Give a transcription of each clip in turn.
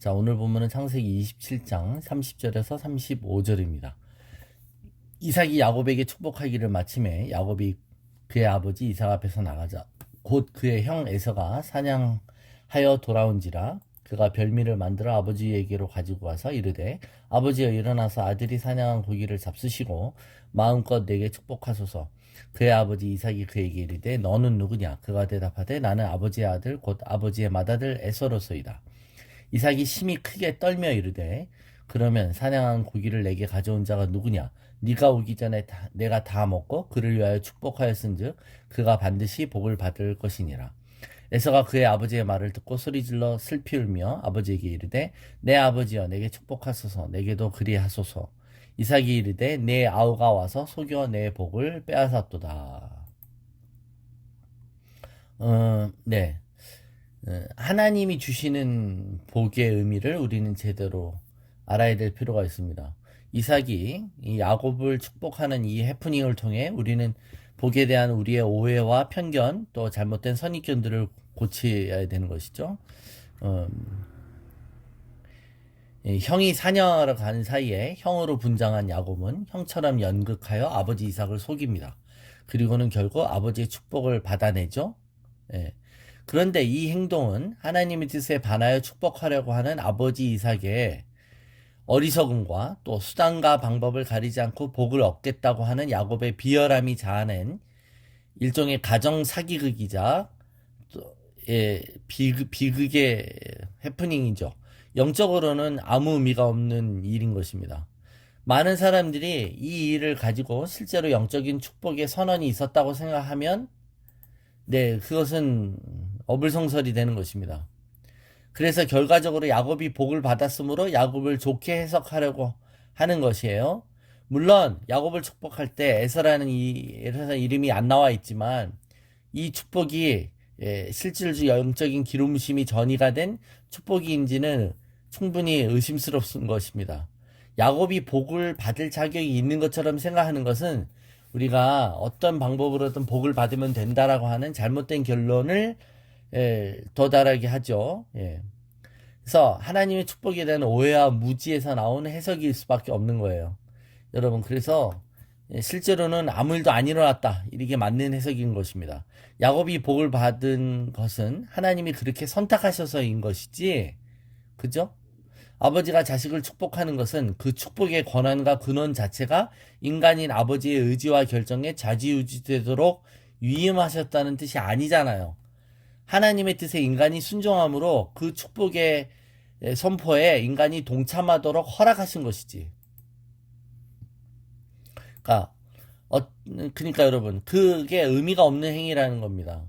자, 오늘 본문은 창세기 27장 30절에서 35절입니다. 이삭이 야곱에게 축복하기를 마침에 야곱이 그의 아버지 이삭 앞에서 나가자 곧 그의 형 에서가 사냥하여 돌아온지라 그가 별미를 만들어 아버지에게로 가지고 와서 이르되 아버지여 일어나서 아들이 사냥한 고기를 잡수시고 마음껏 내게 축복하소서. 그의 아버지 이삭이 그에게 이르되 너는 누구냐? 그가 대답하되 나는 아버지의 아들 곧 아버지의 맏아들 에서로소이다. 이삭이 심히 크게 떨며 이르되 그러면 사냥한 고기를 내게 가져온 자가 누구냐? 네가 오기 전에 내가 다 먹고 그를 위하여 축복하였은즉 그가 반드시 복을 받을 것이니라. 에서가 그의 아버지의 말을 듣고 소리질러 슬피 울며 아버지에게 이르되 내 아버지여 내게 축복하소서. 내게도 그리하소서. 이삭이 이르되 내 아우가 와서 속여 내 복을 빼앗았도다. 네. 하나님이 주시는 복의 의미를 우리는 제대로 알아야 될 필요가 있습니다. 이삭이 이 야곱을 축복하는 이 해프닝을 통해 우리는 복에 대한 우리의 오해와 편견 또 잘못된 선입견들을 고쳐야 되는 것이죠. 형이 사냥하러 가는 사이에 형으로 분장한 야곱은 형처럼 연극하여 아버지 이삭을 속입니다. 그리고는 결국 아버지의 축복을 받아내죠. 예. 그런데 이 행동은 하나님의 뜻에 반하여 축복하려고 하는 아버지 이삭의 어리석음과 또 수단과 방법을 가리지 않고 복을 얻겠다고 하는 야곱의 비열함이 자아낸 일종의 가정 사기극이자 비극의 해프닝이죠. 영적으로는 아무 의미가 없는 일인 것입니다. 많은 사람들이 이 일을 가지고 실제로 영적인 축복의 선언이 있었다고 생각하면 그것은 어불성설이 되는 것입니다. 그래서 결과적으로 야곱이 복을 받았으므로 야곱을 좋게 해석하려고 하는 것이에요. 물론 야곱을 축복할 때 에서라는 이름이 안 나와 있지만 이 축복이 실질적 영적인 기름심이 전이가 된 축복인지는 충분히 의심스럽은 것입니다. 야곱이 복을 받을 자격이 있는 것처럼 생각하는 것은 우리가 어떤 방법으로든 복을 받으면 된다라고 하는 잘못된 결론을 도달하게 하죠. 그래서 하나님의 축복에 대한 오해와 무지에서 나오는 해석일 수밖에 없는 거예요. 여러분, 그래서 실제로는 아무 일도 안 일어났다. 이게 맞는 해석인 것입니다. 야곱이 복을 받은 것은 하나님이 그렇게 선택하셔서인 것이지, 그죠? 아버지가 자식을 축복하는 것은 그 축복의 권한과 근원 자체가 인간인 아버지의 의지와 결정에 좌지우지되도록 위임하셨다는 뜻이 아니잖아요. 하나님의 뜻에 인간이 순종함으로 그 축복의 선포에 인간이 동참하도록 허락하신 것이지. 그러니까 여러분, 그게 의미가 없는 행위라는 겁니다.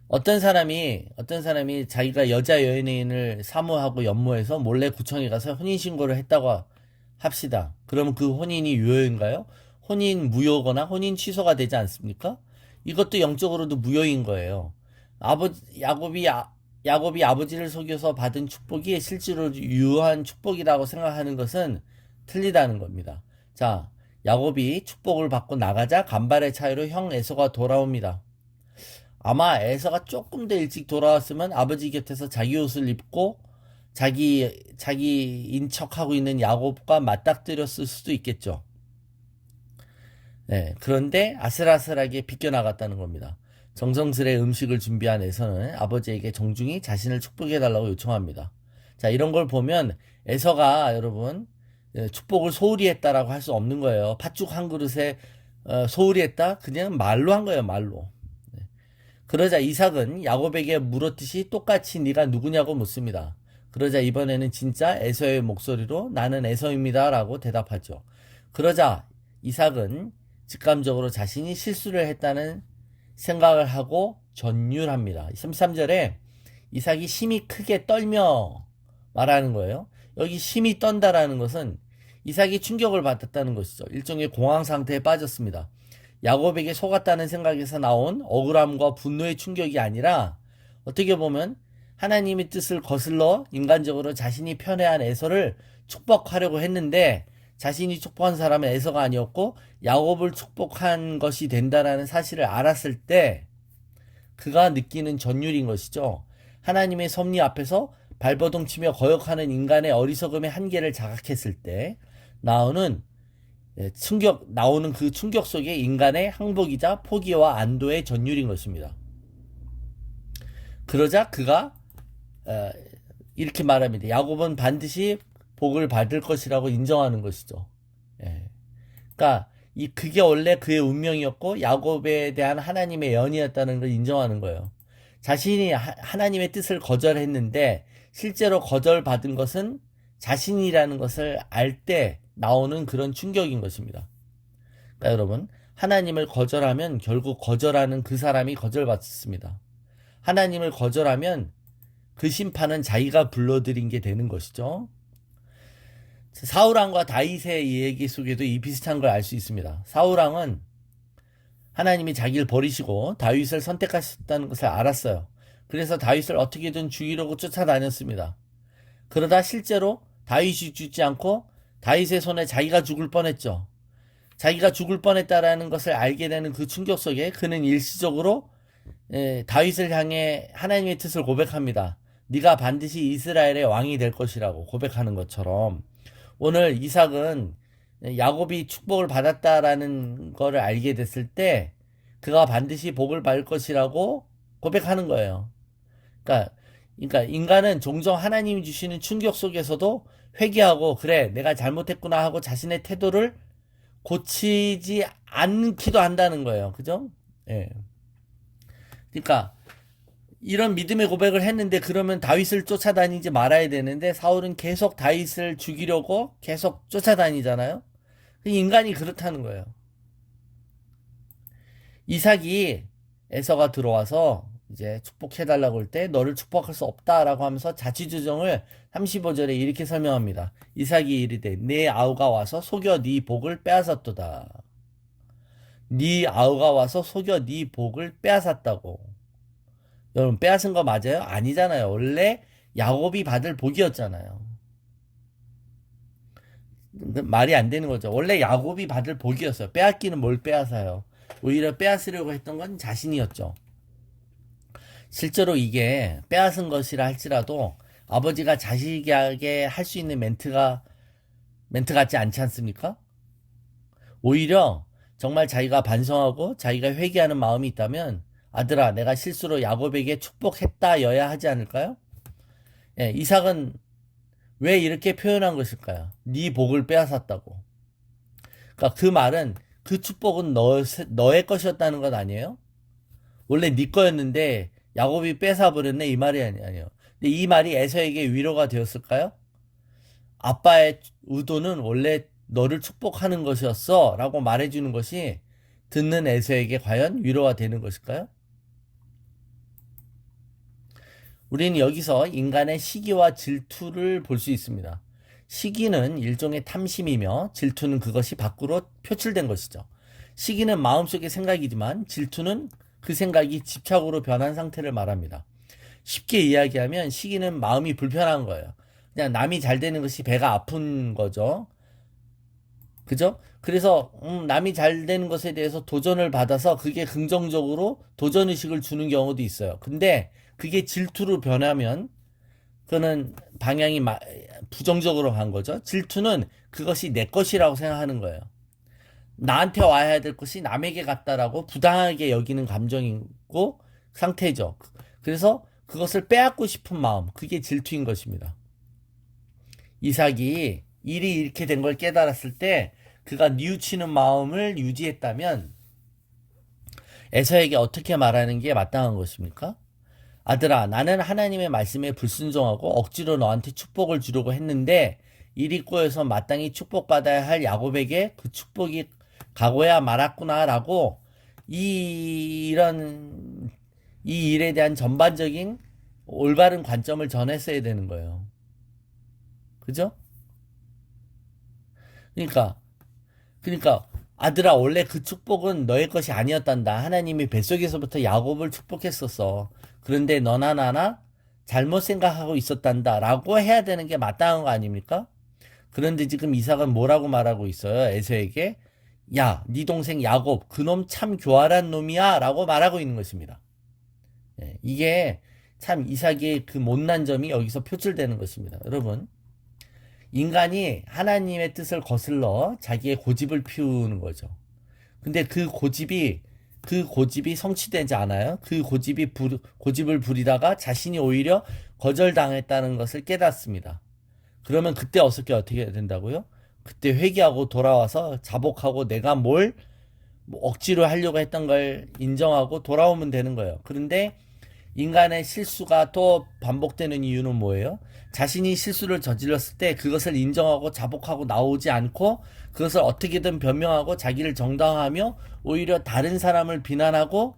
어떤 사람이 자기가 여자 연예인을 사모하고 연모해서 몰래 구청에 가서 혼인신고를 했다고 합시다. 그러면 그 혼인이 유효인가요? 혼인 무효거나 혼인 취소가 되지 않습니까? 이것도 영적으로도 무효인 거예요. 야곱이 아버지를 속여서 받은 축복이 실제로 유효한 축복이라고 생각하는 것은 틀리다는 겁니다. 자, 야곱이 축복을 받고 나가자 간발의 차이로 형 에서가 돌아옵니다. 아마 에서가 조금 더 일찍 돌아왔으면 아버지 곁에서 자기 옷을 입고 자기인 척하고 있는 야곱과 맞닥뜨렸을 수도 있겠죠. 그런데 아슬아슬하게 비껴나갔다는 겁니다. 정성스레 음식을 준비한 에서는 아버지에게 정중히 자신을 축복해달라고 요청합니다. 자, 이런 걸 보면 에서가 여러분 축복을 소홀히 했다라고 할 수 없는 거예요. 팥죽 한 그릇에 소홀히 했다? 그냥 말로 한 거예요, 말로. 그러자 이삭은 야곱에게 물었듯이 똑같이 네가 누구냐고 묻습니다. 그러자 이번에는 진짜 에서의 목소리로 나는 에서입니다 라고 대답하죠. 그러자 이삭은 직감적으로 자신이 실수를 했다는 생각을 하고 전율합니다. 33절에 이삭이 심히 크게 떨며 말하는 거예요. 여기 심히 떤다라는 것은 이삭이 충격을 받았다는 것이죠. 일종의 공황 상태에 빠졌습니다. 야곱에게 속았다는 생각에서 나온 억울함과 분노의 충격이 아니라 어떻게 보면 하나님의 뜻을 거슬러 인간적으로 자신이 편애한 에서를 축복하려고 했는데 자신이 축복한 사람은 에서가 아니었고 야곱을 축복한 것이 된다라는 사실을 알았을 때 그가 느끼는 전율인 것이죠. 하나님의 섭리 앞에서 발버둥 치며 거역하는 인간의 어리석음의 한계를 자각했을 때 나오는 나오는 그 충격 속에 인간의 항복이자 포기와 안도의 전율인 것입니다. 그러자 그가 이렇게 말합니다. 야곱은 반드시 복을 받을 것이라고 인정하는 것이죠. 예. 그러니까 그게 원래 그의 운명이었고 야곱에 대한 하나님의 연이었다는 걸 인정하는 거예요. 자신이 하나님의 뜻을 거절했는데 실제로 거절받은 것은 자신이라는 것을 알 때 나오는 그런 충격인 것입니다. 그러니까 여러분, 하나님을 거절하면 결국 거절하는 그 사람이 거절받습니다. 하나님을 거절하면 그 심판은 자기가 불러들인 게 되는 것이죠. 사울왕과 다윗의 얘기 속에도 이 비슷한 걸 알 수 있습니다. 사울왕은 하나님이 자기를 버리시고 다윗을 선택하셨다는 것을 알았어요. 그래서 다윗을 어떻게든 죽이려고 쫓아다녔습니다. 그러다 실제로 다윗이 죽지 않고 다윗의 손에 자기가 죽을 뻔했죠. 자기가 죽을 뻔했다라는 것을 알게 되는 그 충격 속에 그는 일시적으로 다윗을 향해 하나님의 뜻을 고백합니다. 네가 반드시 이스라엘의 왕이 될 것이라고 고백하는 것처럼 오늘 이삭은 야곱이 축복을 받았다라는 것을 알게 됐을 때 그가 반드시 복을 받을 것이라고 고백하는 거예요. 그러니까 인간은 종종 하나님이 주시는 충격 속에서도 회개하고 그래 내가 잘못했구나 하고 자신의 태도를 고치지 않기도 한다는 거예요. 그죠? 예. 그러니까 이런 믿음의 고백을 했는데 그러면 다윗을 쫓아다니지 말아야 되는데 사울은 계속 다윗을 죽이려고 계속 쫓아다니잖아요. 인간이 그렇다는 거예요. 이삭이 에서가 들어와서 이제 축복해달라고 할 때 너를 축복할 수 없다라고 하면서 자취주정을 35절에 이렇게 설명합니다. 이삭이 이르되 내 아우가 와서 속여 네 복을 빼앗았도다. 네 아우가 와서 속여 네 복을 빼앗았다고. 여러분 빼앗은 거 맞아요? 아니잖아요. 원래 야곱이 받을 복이었잖아요. 말이 안 되는 거죠. 원래 야곱이 받을 복이었어요. 빼앗기는 뭘 빼앗아요. 오히려 빼앗으려고 했던 건 자신이었죠. 실제로 이게 빼앗은 것이라 할지라도 아버지가 자식에게 할 수 있는 멘트 같지 않지 않습니까? 오히려 정말 자기가 반성하고 자기가 회개하는 마음이 있다면 아들아 내가 실수로 야곱에게 축복했다여야 하지 않을까요? 예, 이삭은 왜 이렇게 표현한 것일까요? 네 복을 빼앗았다고. 그러니까 그 말은 그 축복은 너의 것이었다는 것 아니에요? 원래 네 거였는데 야곱이 뺏어버렸네 이 말이 아니에요. 근데 이 말이 에서에게 위로가 되었을까요? 아빠의 의도는 원래 너를 축복하는 것이었어 라고 말해주는 것이 듣는 에서에게 과연 위로가 되는 것일까요? 우리는 여기서 인간의 시기와 질투를 볼 수 있습니다. 시기는 일종의 탐심이며 질투는 그것이 밖으로 표출된 것이죠. 시기는 마음속의 생각이지만 질투는 그 생각이 집착으로 변한 상태를 말합니다. 쉽게 이야기하면 시기는 마음이 불편한 거예요. 그냥 남이 잘 되는 것이 배가 아픈 거죠. 그죠? 그래서 남이 잘 되는 것에 대해서 도전을 받아서 그게 긍정적으로 도전의식을 주는 경우도 있어요. 근데 그게 질투로 변하면 그거는 방향이 부정적으로 간 거죠. 질투는 그것이 내 것이라고 생각하는 거예요. 나한테 와야 될 것이 남에게 갔다라고 부당하게 여기는 감정이고 상태죠. 그래서 그것을 빼앗고 싶은 마음, 그게 질투인 것입니다. 이삭이 일이 이렇게 된 걸 깨달았을 때 그가 뉘우치는 마음을 유지했다면 에서에게 어떻게 말하는 게 마땅한 것입니까? 아들아, 나는 하나님의 말씀에 불순종하고 억지로 너한테 축복을 주려고 했는데 일이 꼬여서 마땅히 축복받아야 할 야곱에게 그 축복이 가고야 말았구나라고 이 일에 대한 전반적인 올바른 관점을 전했어야 되는 거예요. 그죠? 그러니까 아들아 원래 그 축복은 너의 것이 아니었단다. 하나님이 뱃속에서부터 야곱을 축복했었어. 그런데 너나 나나 잘못 생각하고 있었단다 라고 해야 되는 게 마땅한 거 아닙니까? 그런데 지금 이삭은 뭐라고 말하고 있어요? 에서에게 야, 네 동생 야곱 그놈 참 교활한 놈이야 라고 말하고 있는 것입니다. 이게 참 이삭의 그 못난 점이 여기서 표출되는 것입니다. 여러분, 인간이 하나님의 뜻을 거슬러 자기의 고집을 피우는 거죠. 근데 그 고집이 성취되지 않아요. 그 고집을 부리다가 자신이 오히려 거절당했다는 것을 깨닫습니다. 그러면 그때 어떻게 된다고요? 그때 회개하고 돌아와서 자복하고 내가 뭘 억지로 하려고 했던 걸 인정하고 돌아오면 되는 거예요. 그런데 인간의 실수가 또 반복되는 이유는 뭐예요? 자신이 실수를 저질렀을 때 그것을 인정하고 자복하고 나오지 않고 그것을 어떻게든 변명하고 자기를 정당화하며 오히려 다른 사람을 비난하고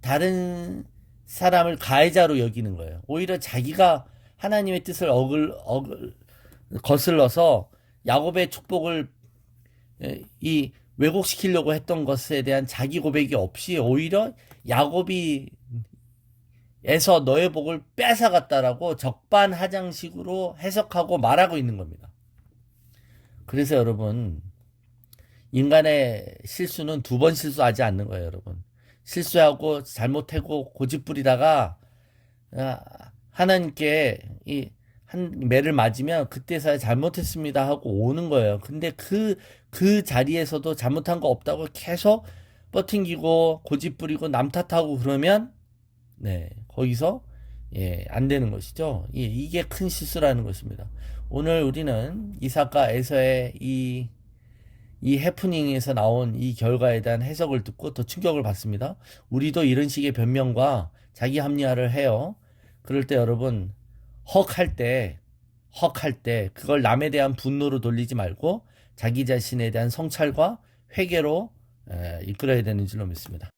다른 사람을 가해자로 여기는 거예요. 오히려 자기가 하나님의 뜻을 거슬러서 야곱의 축복을 이 왜곡시키려고 했던 것에 대한 자기 고백이 없이 오히려 야곱이 에서 너의 복을 뺏어갔다라고 적반하장식으로 해석하고 말하고 있는 겁니다. 그래서 여러분, 인간의 실수는 두 번 실수하지 않는 거예요, 여러분. 실수하고 잘못하고 고집 부리다가 하나님께 한 매를 맞으면 그때서야 잘못했습니다 하고 오는 거예요. 근데 그 자리에서도 잘못한 거 없다고 계속 버팅기고 고집 부리고 남 탓하고 그러면 네, 거기서 안 되는 것이죠. 이게 큰 실수라는 것입니다. 오늘 우리는 이삭과 에서의 이 해프닝에서 나온 이 결과에 대한 해석을 듣고 더 충격을 받습니다. 우리도 이런 식의 변명과 자기 합리화를 해요. 그럴 때 여러분 헉할 때 그걸 남에 대한 분노로 돌리지 말고 자기 자신에 대한 성찰과 회개로 이끌어야 되는 줄로 믿습니다.